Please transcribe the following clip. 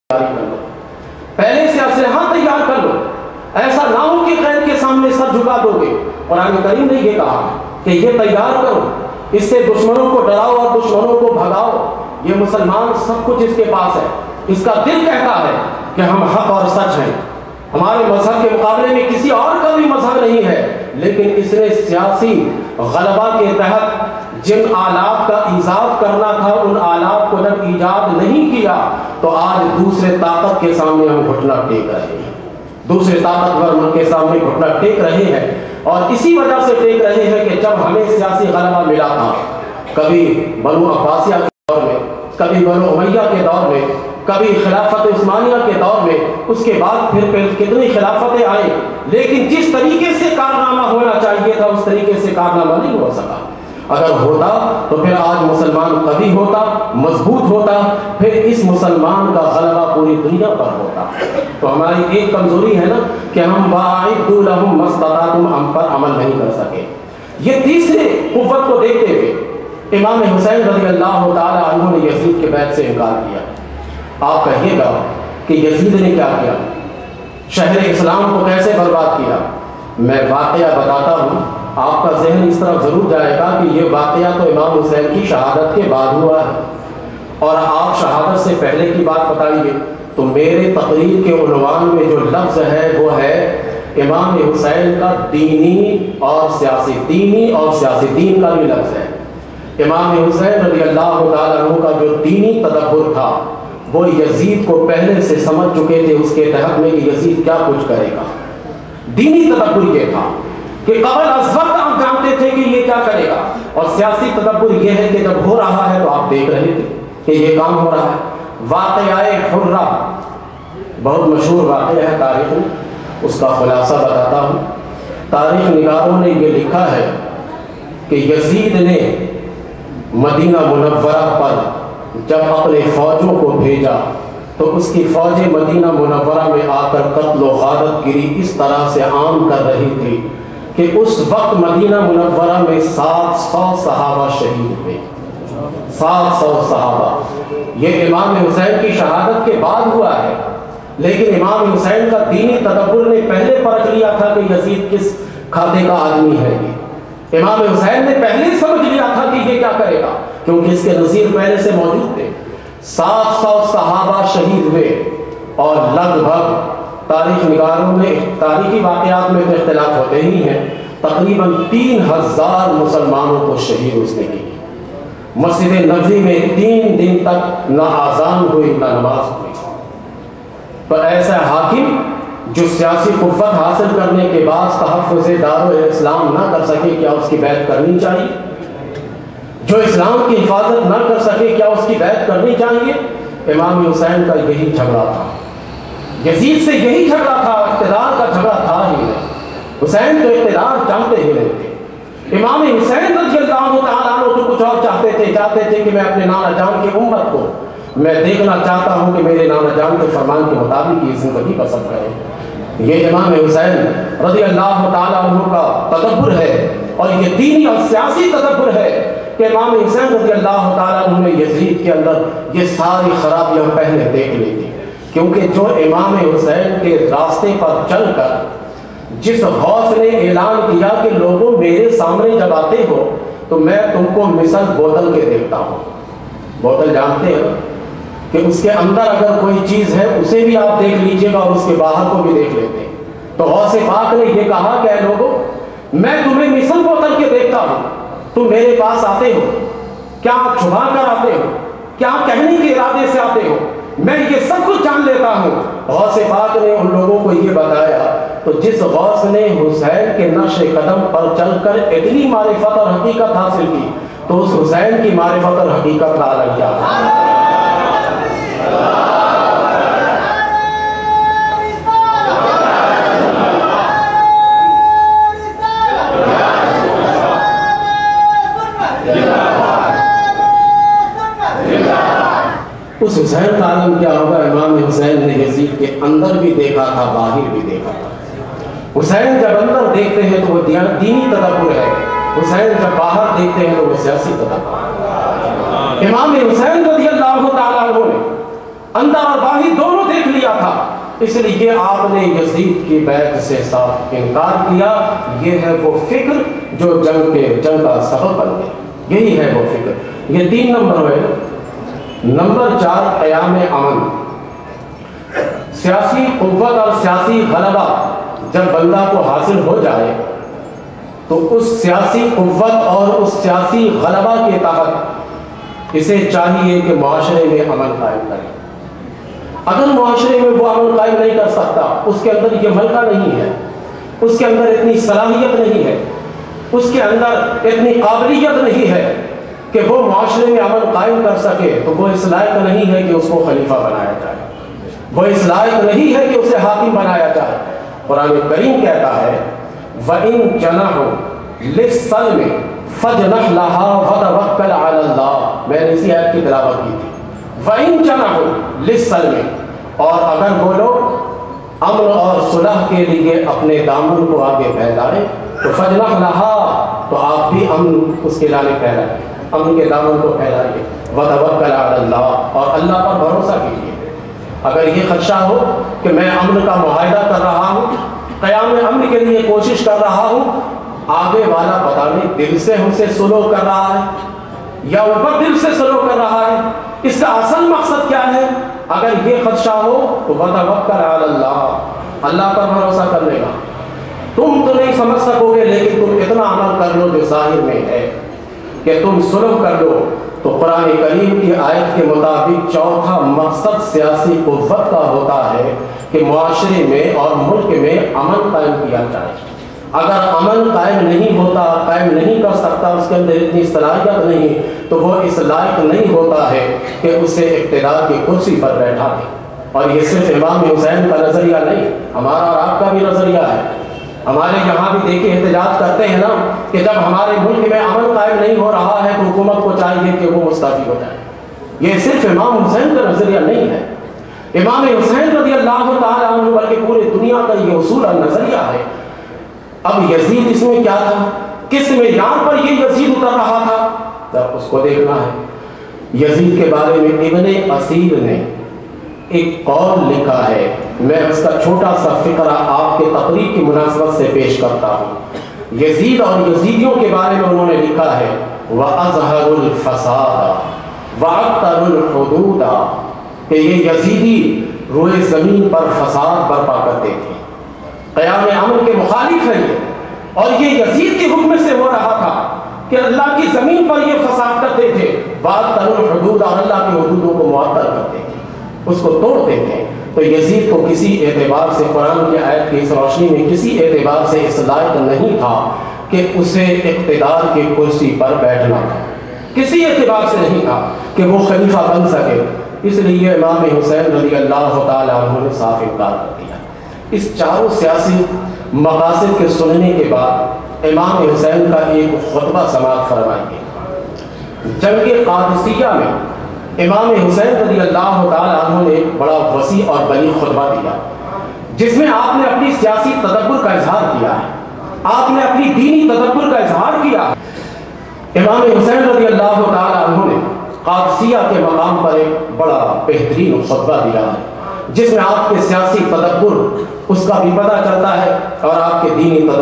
تیاری کر لو، پہلے سے اسلحہ تیار کر لو، ایسا نہ ہو کہ غیر کے سامنے سر جھکا دو گے۔ قرآن کریم نے یہ کہا کہ یہ تیار کرو، اس سے دشمنوں کو ڈراؤ اور دشمنوں کو بھگاؤ۔ یہ مسلمان سب کچھ اس کے پاس ہے، اس کا دل کہتا ہے کہ ہم حق اور سچ ہیں، ہمارے مذہب کے مقابلے میں کسی اور کا بھی مذہب نہیں ہے، لیکن اس نے سیاسی غلبہ کے تحت جن آلات کا ایجاد کرنا تھا ان آلات کو جب ایجاد نہیں کیا تو آج دوسرے طاقت کے سامنے ہم گھٹنا ٹیک رہے ہیں، دوسرے طاقتور ملک کے سامنے گھٹنا ٹیک رہے ہیں۔ اور اسی وجہ سے ٹیک رہے ہیں کہ جب ہمیں سیاسی غلبہ ملا تھا، کبھی بنو عباسیہ کے دور میں، کبھی بنو امیہ کے دور میں، کبھی خلافت عثمانیہ کے دور میں، اس کے بعد پھر کتنی خلافتیں آئیں، لیکن جس طریقے سے کارنامہ ہونا چاہیے تھا اس طریقے سے کارنامہ نہیں ہو سکا۔ اگر ہوتا تو پھر آج مسلمان قوی ہوتا، مضبوط ہوتا، پھر اس مسلمان کا غلبہ پوری دنیا پر ہوتا۔ تو ہماری ایک کمزوری ہے نا کہ ہم وَأَعِدُّوا لَهُم مَّا اسْتَطَعْتُمْ ہم پر عمل نہیں کر سکے۔ یہ تیسرے قوت کو دیکھتے ہوئے امام حسین رضی اللہ تعالی عنہ نے یزید کے بیعت سے انکار کیا۔ آپ کہیے گا کہ یزید نے کیا کیا، شہر اسلام کو کیسے برباد کیا؟ میں واقعہ بتاتا ہوں، آپ کا ذہن اس طرف ضرور جائے گا کہ یہ واقعہ تو امام حسین کی شہادت کے بعد ہوا ہے، اور آپ شہادت سے پہلے کی بات بتائیے تو میرے تقریر کے عنوان میں جو لفظ ہے وہ ہے امام حسین کا دینی اور سیاسی، دینی اور سیاسی، دین کا بھی لفظ ہے۔ امام حسین رضی اللہ تعالیٰ عنہ کا جو دینی تدبر تھا وہ یزید کو پہلے سے سمجھ چکے تھے اس کے تحت میں کہ یزید کیا کچھ کرے گا۔ دینی تدبر یہ تھا کہ قبل از وقت آپ جانتے تھے کہ یہ کیا کرے گا، اور سیاسی تدبر یہ ہے کہ جب ہو رہا ہے تو آپ دیکھ رہے تھے کہ یہ کام ہو رہا ہے۔ واقعہ حرہ بہت مشہور واقعہ ہے تاریخ میں، اس کا خلاصہ بتاتا ہوں۔ تاریخ نگاروں نے یہ لکھا ہے کہ یزید نے مدینہ منورہ پر جب اپنے فوجوں کو بھیجا تو اس کی فوجیں مدینہ منورہ میں آ کر قتل و غارت گری اس طرح سے عام کر رہی تھی کہ اس وقت مدینہ منورہ میں 700 صحابہ شہید ہوئے، 700 صحابہ۔ یہ امام حسین کی شہادت کے بعد ہوا ہے، لیکن امام حسین کا دینی تدبر نے پہلے پرکھ لیا تھا کہ یزید کس کھاتے کا آدمی ہے۔ امام حسین نے پہلے سمجھ لیا تھا کہ یہ کیا کرے گا، کیونکہ اس کے نظیر پہلے سے موجود تھے۔ 700 صحابہ شہید ہوئے، اور لگ بھگ تاریخ نگاروں میں تاریخی واقعات میں تو اختلاف ہوتے ہی ہیں، تقریباً 3000 مسلمانوں کو شہید اس نے کی۔ مسجد نبوی میں 3 دن تک نہ آذان ہوئی نہ نماز ہوئی۔ تو ایسا حاکم جو سیاسی قوت حاصل کرنے کے بعد تحفظ دارالاسلام نہ کر سکے، کیا اس کی بیعت کرنی چاہیے؟ جو اسلام کی حفاظت نہ کر سکے، کیا اس کی بیعت کرنی چاہیے؟ امام حسین کا یہی جھگڑا تھا، یزید سے یہی جھگڑا تھا، اقتدار کا جھگڑا تھا ہی نہیں۔ حسین تو اقتدار چاہتے ہی نہیں تھے۔ امام حسین رضی اللہ تعالیٰ عنہ تو کچھ اور چاہتے تھے کہ میں اپنے نانا جان کی امت کو میں دیکھنا چاہتا ہوں کہ میرے نانا جان کے فرمان کے مطابق یہ زندگی بسر کرے۔ یہ امام حسین رضی اللہ تعالیٰ عنہ کا تدبر ہے، اور یہ دینی اور سیاسی تدبر ہے کہ امام حسین رضی اللہ تعالیٰ عنہ نے یزید کے اندر یہ ساری خرابیاں پہلے دیکھ لی تھی، کیونکہ جو امام حسین کے راستے پر چل کر جس غوث نے اعلان کیا کہ لوگوں میرے سامنے جب آتے ہو تو میں تم کو مثل بوتل کے دیکھتا ہوں۔ بوتل جانتے ہیں کہ اس کے اندر اگر کوئی چیز ہے اسے بھی آپ دیکھ لیجئے گا اور اس کے باہر کو بھی دیکھ لیتے ہیں۔ تو غوث پاک نے یہ کہا کہ اے لوگوں، میں تمہیں مثل بوتل کے دیکھتا ہوں، تم میرے پاس آتے ہو، کیا چھپا کر آتے ہو، کیا کہنے کے ارادے سے آتے ہو، میں یہ سب کچھ جان لیتا ہوں۔ غوث پاک نے ان لوگوں کو یہ بتایا، تو جس غوث نے حسین کے نقش قدم پر چل کر اتنی معرفت اور حقیقت حاصل کی تو اس حسین کی معرفت اور حقیقت کا عالم کیا تھا۔ اس حسین کا عالم کیا ہوگا؟ امام حسین نے یزید کے اندر بھی دیکھا تھا، باہر بھی دیکھا تھا۔ حسین جب اندر دیکھتے ہیں تو وہ دینی تدبر ہے، حسین جب باہر دیکھتے ہیں تو وہ سیاسی تدبر ہے۔ امام حسین رضی اللہ تعالیٰ عنہ نے اندر اور باہر دونوں دیکھ لیا تھا، اس لیے آپ نے یزید کی بیعت سے صاف انکار کیا۔ یہ ہے وہ فکر جو جنگ کا سبب بن گئی، یہی ہے وہ فکر۔ یہ 3 نمبر ہے۔ نمبر 4 قیام امن۔ سیاسی قوت اور سیاسی غلبہ جب بندہ کو حاصل ہو جائے تو اس سیاسی قوت اور اس سیاسی غلبہ کے تحت اسے چاہیے کہ معاشرے میں امن قائم کرے۔ اگر معاشرے میں وہ امن قائم نہیں کر سکتا، اس کے اندر یہ ملکہ نہیں ہے، اس کے اندر اتنی صلاحیت نہیں ہے، اس کے اندر اتنی قابلیت نہیں ہے کہ وہ معاشرے میں امن قائم کر سکے، تو وہ اس لائق نہیں ہے کہ اس کو خلیفہ بنایا جائے، وہ اس لائق نہیں ہے کہ اسے حاکم بنایا جائے۔ قرآن کریم کہتا ہے وَإِن جَنَحُوا لِلسَّلْمِ فَاجْنَحْ لَهَا وَتَوَكَّلْ عَلَى اللَّهِ۔ میں نے اسی آیت کی تلاوت کی تھی۔ وَإِن جَنَحُوا لِلسَّلْمِ، اور اگر وہ لوگ امن اور صلح کے لیے اپنے دامن کو آگے پھیلائیں تو فَاجْنَحْ لَهَا، تو آپ بھی امن اس کے لانے پھیلائیں، امن کے دامن کو پھیلائیے۔ وَتَوَكَّلْ عَلَى اللَّهِ، اور اللہ پر بھروسہ کیجیے۔ اگر یہ خدشہ ہو کہ میں امن کا معاہدہ کر رہا ہوں، قیام امن کے لیے کوشش کر رہا ہوں، آگے والا پتہ نہیں دل سے ہم سے سلوک کر رہا ہے یا اوپر دل سے سلوک کر رہا ہے، اس کا اصل مقصد کیا ہے، اگر یہ خدشہ ہو تو وَتَوَكَّلْ عَلَى اللَّهِ، اللہ پر بھروسہ کرنے کا۔ تم تو نہیں سمجھ سکو گے، لیکن تم اتنا عمل کر لو جو ظاہر میں ہے کہ تم سلوک کر لو، تو قرآن کریم کی آیت کے مطابق چوتھا مقصد سیاسی قوت کا ہوتا ہے کہ معاشرے میں اور ملک میں امن قائم کیا جائے۔ اگر امن قائم نہیں ہوتا، قائم نہیں کر سکتا، اس کے اندر اتنی صلاحیت نہیں، تو وہ اس لائق نہیں ہوتا ہے کہ اسے اقتدار کی کرسی پر بیٹھا دے۔ اور یہ صرف امام حسین کا نظریہ نہیں، ہمارا اور آپ کا بھی نظریہ ہے۔ ہمارے یہاں بھی دیکھیں احتجاج کرتے ہیں نا کہ جب ہمارے ملک میں امن قائم نہیں ہو رہا ہے تو حکومت کو چاہیے کہ وہ مستعفی ہو جائے۔ یہ صرف امام حسین کا نظریہ نہیں ہے، امام حسین رضی اللہ تعالیٰ عنہ بلکہ پورے دنیا کا یہ اصول اور نظریہ ہے۔ اب یزید اس میں کیا تھا، کس معیار پر یہ یزید اتر رہا تھا، تب اس کو دیکھنا ہے۔ یزید کے بارے میں ابن اسیر نے ایک قول لکھا ہے، میں اس کا چھوٹا سا فقرہ آپ کے تقریر کی مناسبت سے پیش کرتا ہوں۔ یزید اور یزیدیوں کے بارے میں انہوں نے لکھا ہے وَأَظْهَرُ الْفَسَادَ وَأَكْتَرُ الْحُدُودَ، کہ یہ یزیدی روئے زمین پر فساد برپا کرتے تھے، قیام امن کے مخالف ہے یہ، اور یہ یزید کے حکم سے ہو رہا تھا کہ اللہ کی زمین پر یہ فساد کرتے تھے، وَأَكْتَرُ الْحُدُودَ، اور اللہ کی حدودوں کو معطل کرتے تھے، اس کو توڑتے تھے۔ تو یزید کو کسی اعتبار سے قرآن کی آیت کی اس روشنی میں کسی اعتبار سے اس لائق نہیں تھا کہ اسے اقتدار کی کرسی پر بیٹھنا تھا، کسی اعتبار سے نہیں تھا کہ وہ خلیفہ بن سکے، اس لیے امام حسین رضی اللہ تعالیٰ عنہ نے صاف انکار کر دیا۔ اس چاروں سیاسی مقاصد کے سننے کے بعد امام حسین کا ایک خطبہ سماعت فرمائیے۔ جنگ قادسیہ میں امام حسین رضی اللہ تعالیٰ عنہ نے ایک بڑا وسیع اور بلیغ خطبہ دیا، جس میں آپ نے اپنی سیاسی تدبر کا اظہار کیا ہے، آپ نے اپنی دینی تدبر کا اظہار کیا ہے۔ امام حسین رضی اللہ تعالیٰ عنہ نے قادسیہ کے مقام پر ایک بڑا بہترین خطبہ دیا ہے، جس میں آپ کے سیاسی تدبر اس کا بھی پتہ چلتا ہے اور آپ کے دینی تدبر